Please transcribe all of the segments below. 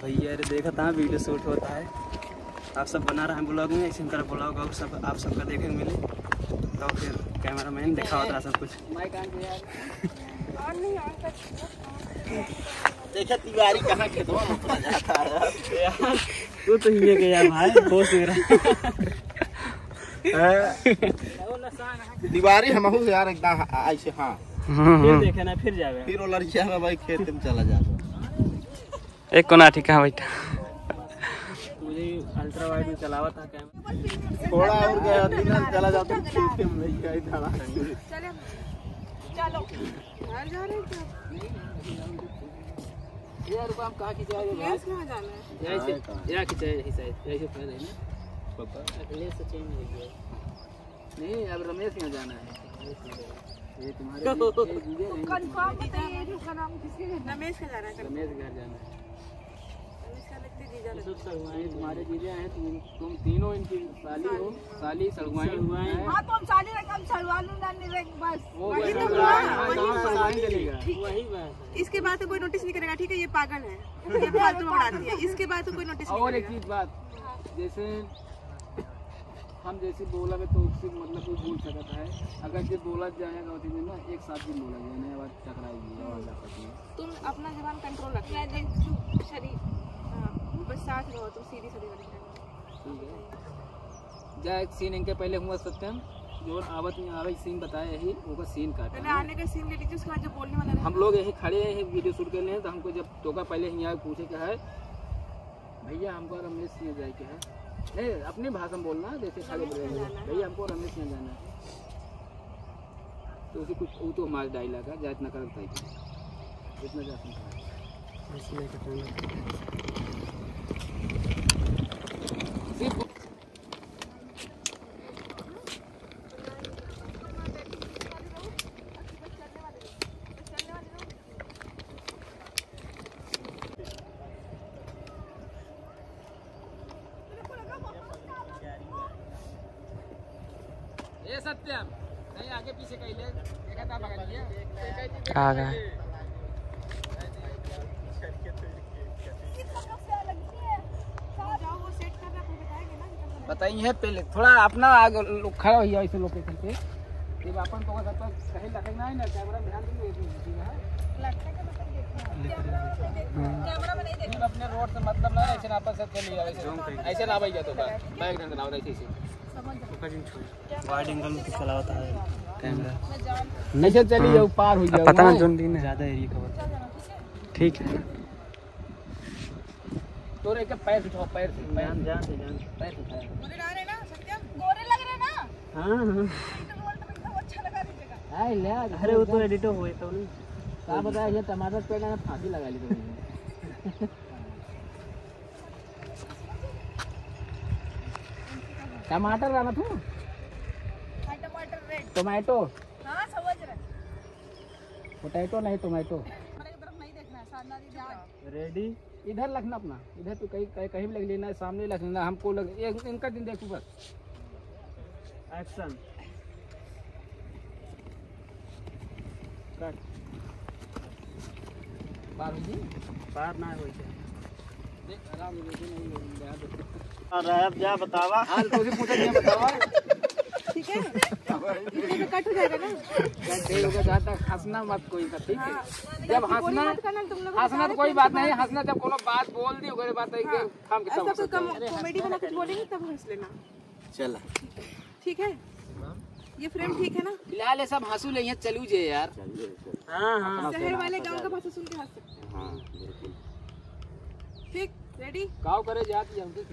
भैया अरे देखा था वीडियो शूट होता है, आप सब बना रहे हैं ब्लॉग में, इसी तरह ब्लॉग और सब आप सबका देखने को मिले, तो फिर कैमरा मैन दिखा होता है सब कुछ। देखा तिवारी कहाँ खेतवा में उतरा जाता है यार तू तो ये गया भाई बहुत मेरा तिवारी हम यार एकदम ऐसे। हाँ फिर देखे ना फिर जावे, फिर वो लड़किया में भाई खेत में चला जाता। एक कोना ठीक है बैठा, मुझे अल्ट्रा वाइड में चलावा था कैमरा, थोड़ा और गया दिन चला जाता खेत में नहीं गया धारा। चलो घर जा रहे हैं यार रुको हम कहां की जा रहे हैं, कहाँ जाना है? ऐसे या की चाहिए शायद ऐसे कर रहे हैं ना पता अगले से चेंज हो गया नहीं, अब रमेश में जाना है। ये तुम्हारे कंफर्म बताइए इसका नाम किसके घर? रमेश के जाना है। रमेश घर जाना है। रमेश का लगते जीजा तुम्हारे जीजा हैं, तुम तीनों इनकी साली हो, साली सड़ुआई हुआ है। हां तो हम साली रकम सड़वालू ना नहीं बस वो वही तो चलेगा वही बात। इसके बाद तो कोई नोटिस नहीं करेगा, ठीक है? ये पागल है, ये फालतू उड़ाती है, इसके बाद तो कोई नोटिस नहीं और एक करेगा। चीज बात, जैसे हम जैसे बोला में तो उससे मतलब कोई बोल सकता है, अगर जो बोला जाएगा उसी में ना एक साथ भी बोला जाए नहीं, आवाज टकराएगी आवाज आपस में। तुम अपना जबान कंट्रोल रखना है, शरीर बस साथ रहो, तुम सीधी सीधी वाली ठीक है। जा एक सीन इनके पहले हुआ सत्यम जो आवत में आवे सीन बताया यही वो सीन काटा पहले आने का सीन ले लीजिए, उसके बाद जो बोलने वाला हम लोग यही खड़े हैं वीडियो शूट करने हैं, तो हमको जब टोका पहले यहाँ पूछे क्या है भैया हमको रमेश सिंह जाए के है, नहीं अपनी भाषा में बोलना जैसे खड़े बोले भैया हमको रमेश सिंह जाना है, तो उसे कुछ वो तो हमारा डायलॉग है, जा इतना कर बताइए इतना जा ये सत्यम नहीं आगे पीछे कहीं ले देखा था बगल लिया आ गया। बताइए पहले थोड़ा अपना आगे खड़ा हो ऐसे लोकेशन पे, जब अपन तो कहीं लगना है ना कैमरा ध्यान देंगे कैमरा में नहीं देखना, अपने रोड से मतलब ना ऐसे आपस से चली जाए ऐसे ना भैया तो बैग ढंग ना ऐसे वाइड एंगल में चलाता है कैमरा नहीं से चली जाओ पार हो जाओ, पता ना जोन दिन ज्यादा एरिया कवर ठीक है। तो रे के पैर उठाओ, पैर से जान पैर उठाओ, गोरे आ रहे ना सत्यम, गोरे लग रहे ना। हां हां तो अच्छा लगा दीजिएगा। हाय ले अरे वो तो एडिट हुए तो नहीं का बताया ये टमाटर पे ना फांसी लगा ली तो टमाटर लाना था, टमाटर रेड, टोमेटो हां समझ रहे, पोटैटो नहीं टोमेटो। हमारे की तरफ नहीं देखना है, साधना दी ध्यान रेडी इधर रखना अपना, इधर तो कहीं भी लग लेना, सामने लग लेना, हमको लग इनका दिन देखो बस एक्शन कट पार ना हो जाए देख आराम से नहीं रहब जा बतावा हाल तो पूछा नहीं बतावा ठीक है? ये कट हो जाएगा ना, कट होगा जहाँ तक हंसना मत कोई का, ठीक है? जब हंसना तो कोई बात नहीं, हंसना जब कोनो बात बोल दी ओकरे बात है हम के सब कॉमेडी वाला कुछ बोलेंगे तब हंस लेना, चला ठीक है? ये फ्रेम ठीक है ना? फिलहाल ये सब हंसू ले यहाँ चलू जे यार। हाँ हाँ शहर वाले गांव का भाषा सुन के हंस सकते हैं। हाँ ठीक, रेडी? गाँव करे जाती हम ठीक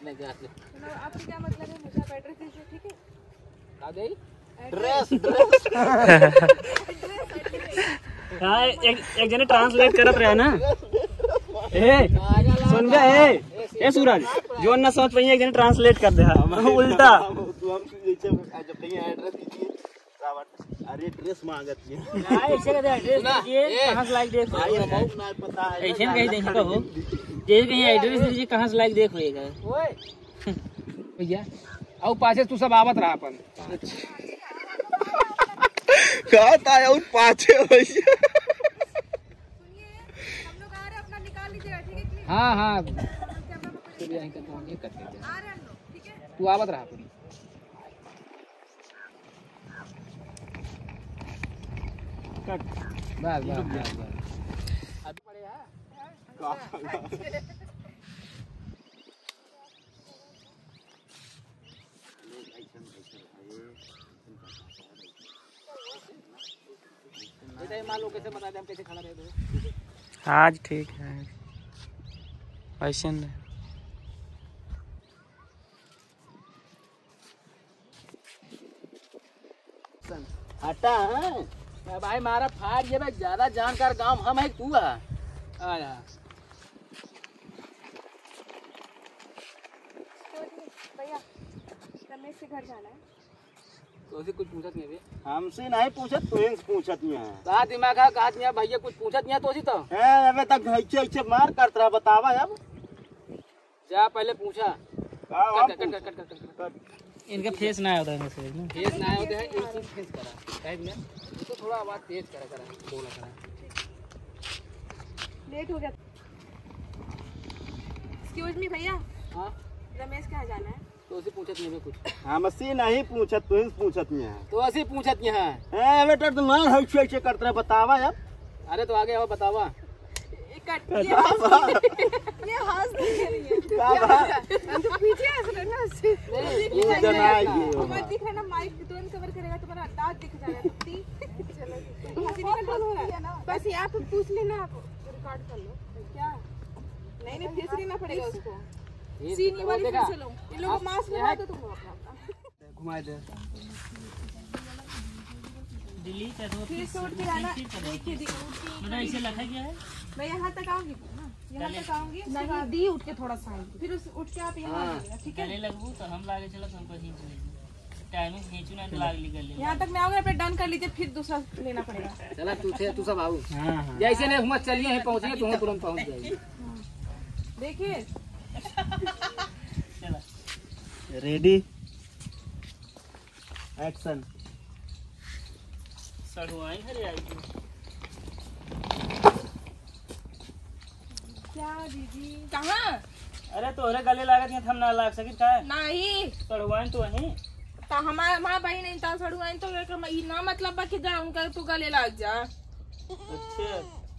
नहीं जाते। आपकी क्या मतलब है? मुझे आप एड्रेस दीजिए, ठीक है? का दे ड्रेस हाँ एक जने ट्रांसलेट करत रहा ना ए सुन बे ए सूरज जो ना सोच पाइए एक जने ट्रांसलेट कर दे उल्टा जब तक एड्रेस दीजिए अरे ड्रेस मांगत है ऐसे कहते एड्रेस दीजिए कहां से लाइक देख भाई हमको ना पता है ऐसे कहीं देख तो हो जे कहीं एड्रेस दीजिए कहां से लाइक देख होएगा ओए भैया और पाछे तू सब आवत रहा अपन कहता है और पाछे भैया सुनिए हम लोग आ रहे हैं, अपना निकाल लीजिएगा, ठीक है? हाँ हाँ यहीं करते तू आवत रहा पूरी बस बस बस अभी पड़ेगा मान लो कैसे बता दे हम कैसे खड़ा रहे थे आज ठीक है ऐसे नहीं हटा भाई मारा फाड़ ये भाई ज्यादा जानकार गांव हम है तू है भैया रमेश के घर जाना है तो उसे कुछ पूछत नहीं हमसे नहीं पूछत तुझे पूछत नहीं कहा दिमाग है कहा नहीं भैया कुछ पूछत नहीं तो उसी तो अबे तक ऐसे ऐसे मार करत रहा बतावा अब जा पहले पूछा इनका फेस ना होता है मैसेज में फेस ना होते है एक चीज फेस करा टाइप में तो थोड़ा आवाज तेज करा बोला करा लेट हो गया एक्सक्यूज मी भैया हां रमेश कहाँ जाना है तो उसे पूछत नहीं कुछ हमसे नहीं पूछत तुझे पूछत नहीं तो ऐसे पूछत नहीं है बेटा तुम मार ऐसे ऐसे करत रहा बतावा अब अरे तो आगे आओ बतावा ये हंस रही है हम तो पीछे हंस रहे ना उससे ये जना ये मत दिख रहा ना माइक तुरंत कवर करेगा तुम्हारा दांत दिख जाएगा चलो हंसी निकल हो रहा है बस यहाँ पे पूछ लेना आप रिकॉर्ड कर लो क्या नहीं फेस लेना पड़ेगा उसको सीन ये वाली फिर से लो इन लोगों को मास्क लगा दो तुम अपना घुमा दे डिलीट है तो फिर से उठ के आना देखिए मतलब इसे लिखा गया है मैं यहाँ तक आऊंगी ना यहाँ तक आऊंगी नहीं दी उठ के थोड़ा सा फिर उठ के आप यहाँ आइएगा ठीक है गले लगबू तो हम लागे चलो हमको खींच लेंगे टाइमिंग खींचू ना तो लाग ली गले यहाँ तक मैं आऊंगा फिर डन कर लीजिए फिर दूसरा लेना पड़ेगा चला तू सब आओ हां हां जैसे नहीं हम चलिए यहीं पहुंचेंगे तुम तुरंत पहुंच जाएगी देखिए चला रेडी एक्शन सड़ुआई घरे आई थी क्या दीदी कहाँ अरे तोहरे गले लागत नहीं हम ना लाग सकित का नहीं सड़ुआई तो वही तो हमारा भाई नहीं था सड़ुआइन तो ना मतलब बा कि जा उनका तो गले लग जा अच्छा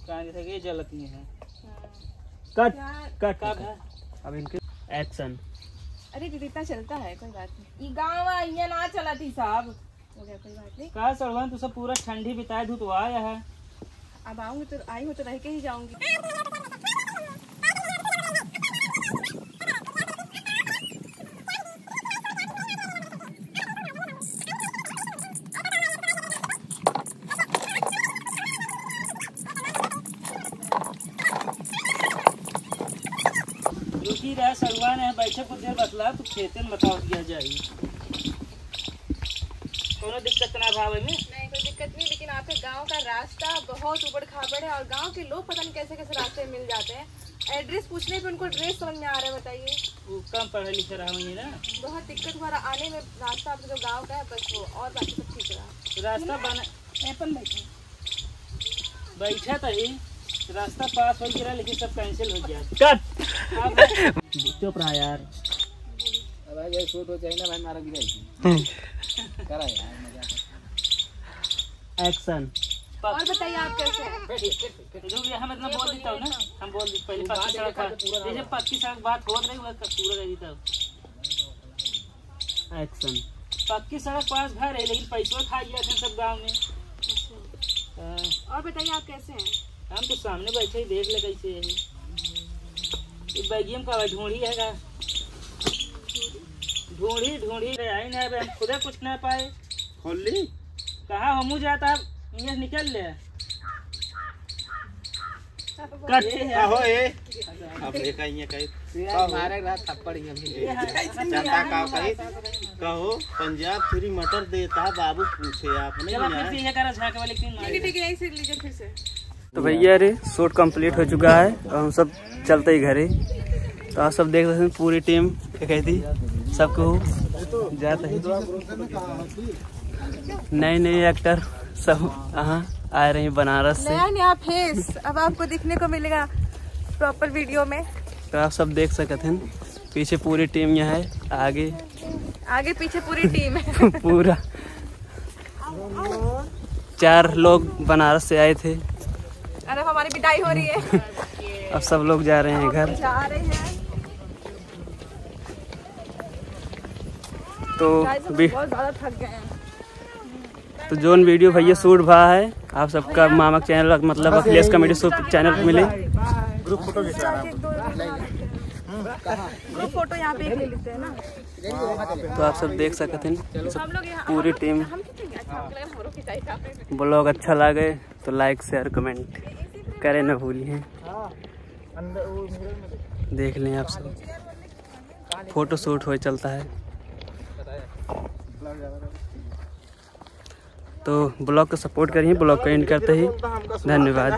कहां थे कि जलत नहीं है कट कट कब है अब इनके एक्शन अरे दीदी इतना चलता है कोई बात नहीं ये गाँव ये ना चला थी साहब हो गया कोई बात नहीं कहा सड़ुआई तू सब पूरा ठंडी बिताए धूप आया है अब आऊंगी तो आई हो तो रह के ही जाऊंगी रुकी रहा सड़ुआई ने बैठे कुछ देर बतला तो खेते में बताओ दिया जाए कोनो दिक्कत ना भाव में नहीं कोई दिक्कत नहीं लेकिन आपके गांव का रास्ता बहुत उबड़ खाबड़ है और गांव के लोग पता नहीं कैसे कैसे रास्ते मिल जाते हैं एड्रेस पूछने पे उनको एड्रेस समझ में आ रहा है बताइए वो कम पढ़े लिखे रहा हूँ ना बहुत दिक्कत हुआ आने में रास्ता आपके जो गांव का है बस वो और बाकी सब ठीक रहा रास्ता बना अपन बैठा था ही रास्ता पास हो गया लेकिन सब कैंसिल हो गया कट चुप रहा यार अब ये शूट हो जाए ना भाई मारा भी जाएगी करा यार मजा एक्शन और बताइए आप कैसे हैं जो भी हम इतना बोल देता हूँ ना हम बोल देते पहले पक्की सड़क जैसे पक्की सड़क बात हो रही है पूरा कर देता एक्शन पक्की सड़क पास घर है लेकिन पैसों खा गया था सब गाँव में और बताइए आप कैसे हैं हम तो सामने बैठे ही देख ले कैसे है ये बैगियम का ढूंढी है का ढूंढी आई ना हम खुदे कुछ ना पाए खोल ली कहा हमू जाता यहाँ निकल ले कट हो ए अब एक आइए कहीं मारे रात थप्पड़ ही जनता का कहीं कहो पंजाब फ्री मटर देता बाबू पूछे आपने चलो फिर से ये करा झाके वाले क्यों मारे ठीक है यही से लीजिए फिर से तो भैया रे शूट कंप्लीट हो चुका है और हम सब चलते ही घरे तो आप सब देख रहे हैं पूरी टीम क्या कहती सबको जाता है नए नए एक्टर सब यहाँ आ रहे हैं बनारस से नया नया फेस अब आपको दिखने को मिलेगा प्रॉपर वीडियो में। तो आप सब देख सकते हैं पीछे पूरी टीम यहाँ है, आगे पीछे पूरी टीम है। पूरा 4 लोग बनारस से आए थे। और अब हमारी विदाई हो रही है। अब सब लोग जा रहे हैं घर। जा रहे हैं तो बहुत ज्यादा थक गए हैं। तो जोन वीडियो भैया शूट भा है, आप सबका मामक चैनल मतलब अखिलेश कॉमेडी शो चैनल पे मिले। ग्रुप फोटो यहाँ पे ले लेते हैं ना। तो आप सब देख सकते हैं हम लोग यहाँ पूरी टीम। ब्लॉग अच्छा लगे तो लाइक शेयर कमेंट करें न भूलिए। देख लें आप सब फोटो शूट हो चलता है। तो ब्लॉग को सपोर्ट करिए। ब्लॉग को एंड करते ही धन्यवाद।